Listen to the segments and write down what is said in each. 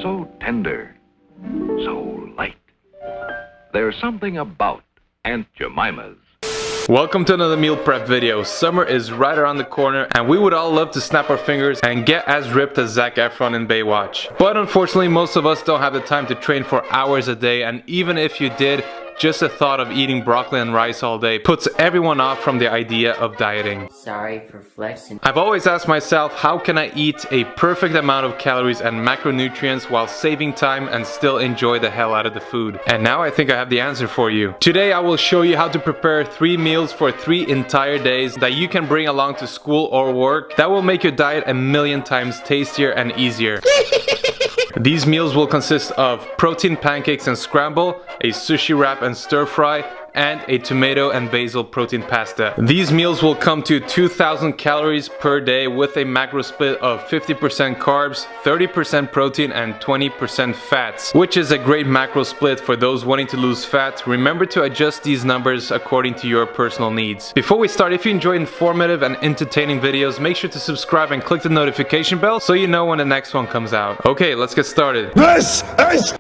So tender, so light. There's something about Aunt Jemima's. Welcome to another meal prep video. Summer is right around the corner and we would all love to snap our fingers and get as ripped as Zac Efron in Baywatch. But unfortunately, most of us don't have the time to train for hours a day, and even if you did, just the thought of eating broccoli and rice all day puts everyone off from the idea of dieting. Sorry for flexing. I've always asked myself, how can I eat a perfect amount of calories and macronutrients while saving time and still enjoy the hell out of the food? And now I think I have the answer for you. Today I will show you how to prepare 3 meals for 3 entire days that you can bring along to school or work that will make your diet a million times tastier and easier. These meals will consist of protein pancakes and scramble, a sushi wrap and stir fry, and a tomato and basil protein pasta. These meals will come to 2,000 calories per day with a macro split of 50% carbs, 30% protein, and 20% fats, which is a great macro split for those wanting to lose fat. Remember to adjust these numbers according to your personal needs. Before we start, if you enjoy informative and entertaining videos, make sure to subscribe and click the notification bell so you know when the next one comes out. Okay, let's get started. This is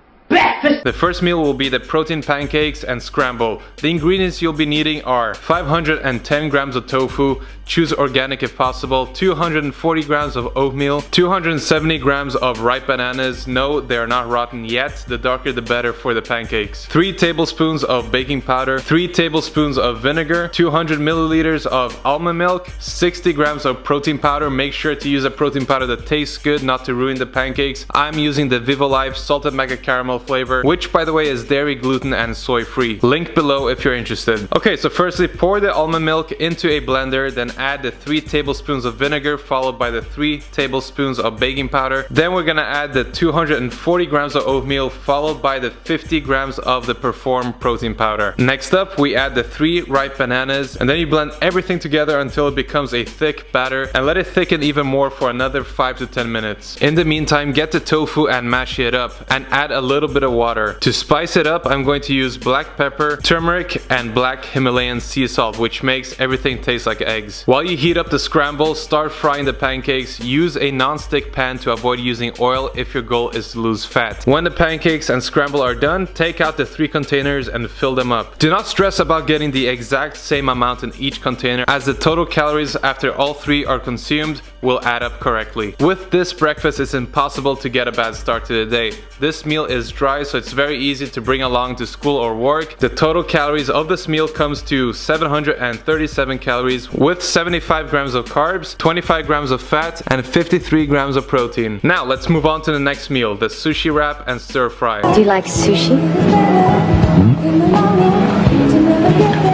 The first meal will be the protein pancakes and scramble. The ingredients you'll be needing are 510 grams of tofu, choose organic if possible, 240 grams of oatmeal, 270 grams of ripe bananas. No, they are not rotten yet. The darker the better for the pancakes. 3 tablespoons of baking powder, 3 tablespoons of vinegar, 200 milliliters of almond milk, 60 grams of protein powder. Make sure to use a protein powder that tastes good, not to ruin the pancakes. I'm using the Vivo Life salted mega caramel flavor, which by the way is dairy, gluten, and soy free. Link below if you're interested. Okay, so firstly pour the almond milk into a blender, then add the 3 tablespoons of vinegar followed by the 3 tablespoons of baking powder. Then we're gonna add the 240 grams of oatmeal followed by the 50 grams of the Perform protein powder. Next up we add the 3 ripe bananas, and then you blend everything together until it becomes a thick batter and let it thicken even more for another 5 to 10 minutes. In the meantime, get the tofu and mash it up and add a little bit of water. To spice it up, I'm going to use black pepper, turmeric, and black Himalayan sea salt, which makes everything taste like eggs. While you heat up the scramble, start frying the pancakes. Use a non-stick pan to avoid using oil if your goal is to lose fat. When the pancakes and scramble are done, take out the 3 containers and fill them up. Do not stress about getting the exact same amount in each container, as the total calories after all 3 are consumed will add up correctly. With this breakfast, it's impossible to get a bad start to the day. This meal is dry, so it's very easy to bring along to school or work. The total calories of this meal comes to 737 calories with 75 grams of carbs, 25 grams of fat, and 53 grams of protein. Now let's move on to the next meal, the sushi wrap and stir fry. Do you like sushi?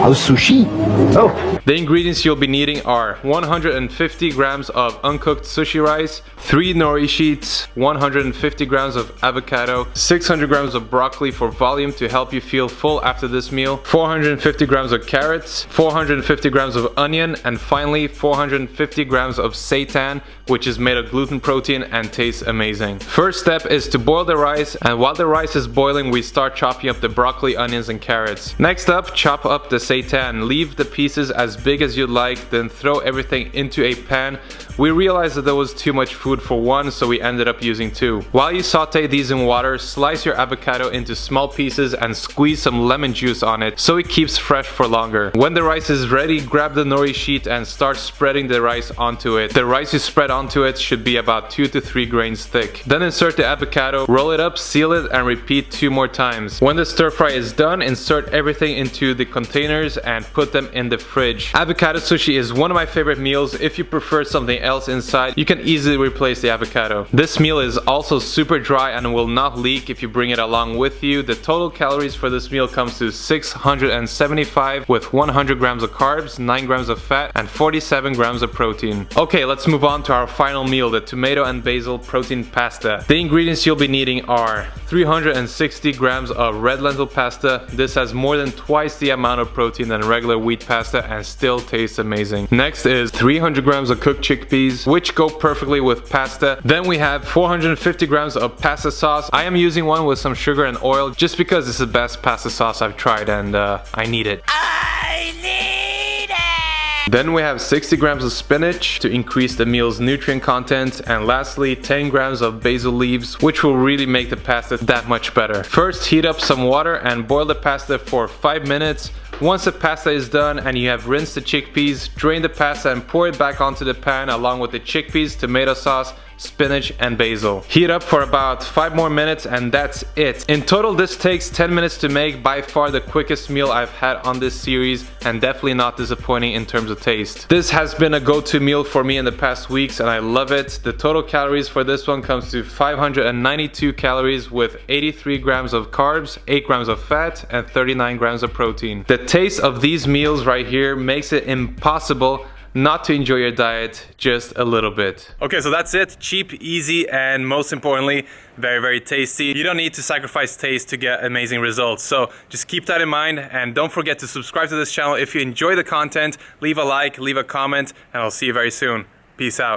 oh, sushi. Oh, The ingredients you'll be needing are 150 grams of uncooked sushi rice, 3 Nori Sheets, 150 grams of avocado, 600 grams of broccoli for volume to help you feel full after this meal, 450 grams of carrots, 450 grams of onion, and finally 450 grams of seitan, which is made of gluten protein and tastes amazing. First step is to boil the rice, and while the rice is boiling we start chopping up the broccoli, onions, and carrots. Next up, chop up the seitan. Leave the pieces as big as you'd like, then throw everything into a pan. We realized that there was too much food for one, so we ended up using 2. While you saute these in water, slice your avocado into small pieces and squeeze some lemon juice on it so it keeps fresh for longer. When the rice is ready, grab the nori sheet and start spreading the rice onto it. The rice you spread onto it should be about 2 to 3 grains thick. Then insert the avocado, roll it up, seal it, and repeat 2 more times. When the stir fry is done, insert everything into the containers and put them in the fridge. Avocado sushi is one of my favorite meals. If you prefer something else inside, you can easily replace the avocado. This meal is also super dry and will not leak if you bring it along with you. The total calories for this meal comes to 675 with 100 grams of carbs, 9 grams of fat, and 47 grams of protein. Okay, let's move on to our final meal, the tomato and basil protein pasta. The ingredients you'll be needing are 360 grams of red lentil pasta. This has more than twice the amount of protein than regular wheat pasta and still tastes amazing. Next is 300 grams of cooked chickpeas, which go perfectly with pasta. Then we have 450 grams of pasta sauce. I am using one with some sugar and oil just because it's the best pasta sauce I've tried, and I need it. Then we have 60 grams of spinach to increase the meal's nutrient content, and lastly 10 grams of basil leaves, which will really make the pasta that much better. First, heat up some water and boil the pasta for 5 minutes. Once the pasta is done and you have rinsed the chickpeas, drain the pasta and pour it back onto the pan along with the chickpeas, tomato sauce, spinach and basil. Heat up for about 5 more minutes and that's it. In total this takes 10 minutes to make, by far the quickest meal I've had on this series and definitely not disappointing in terms of taste. This has been a go-to meal for me in the past weeks and I love it. The total calories for this one comes to 592 calories with 83 grams of carbs, 8 grams of fat and 39 grams of protein. The taste of these meals right here makes it impossible not to enjoy your diet just a little bit. Okay, so that's it. Cheap, easy, and most importantly, very, very tasty. You don't need to sacrifice taste to get amazing results. So just keep that in mind and don't forget to subscribe to this channel if you enjoy the content. Leave a like, leave a comment, and I'll see you very soon. Peace out.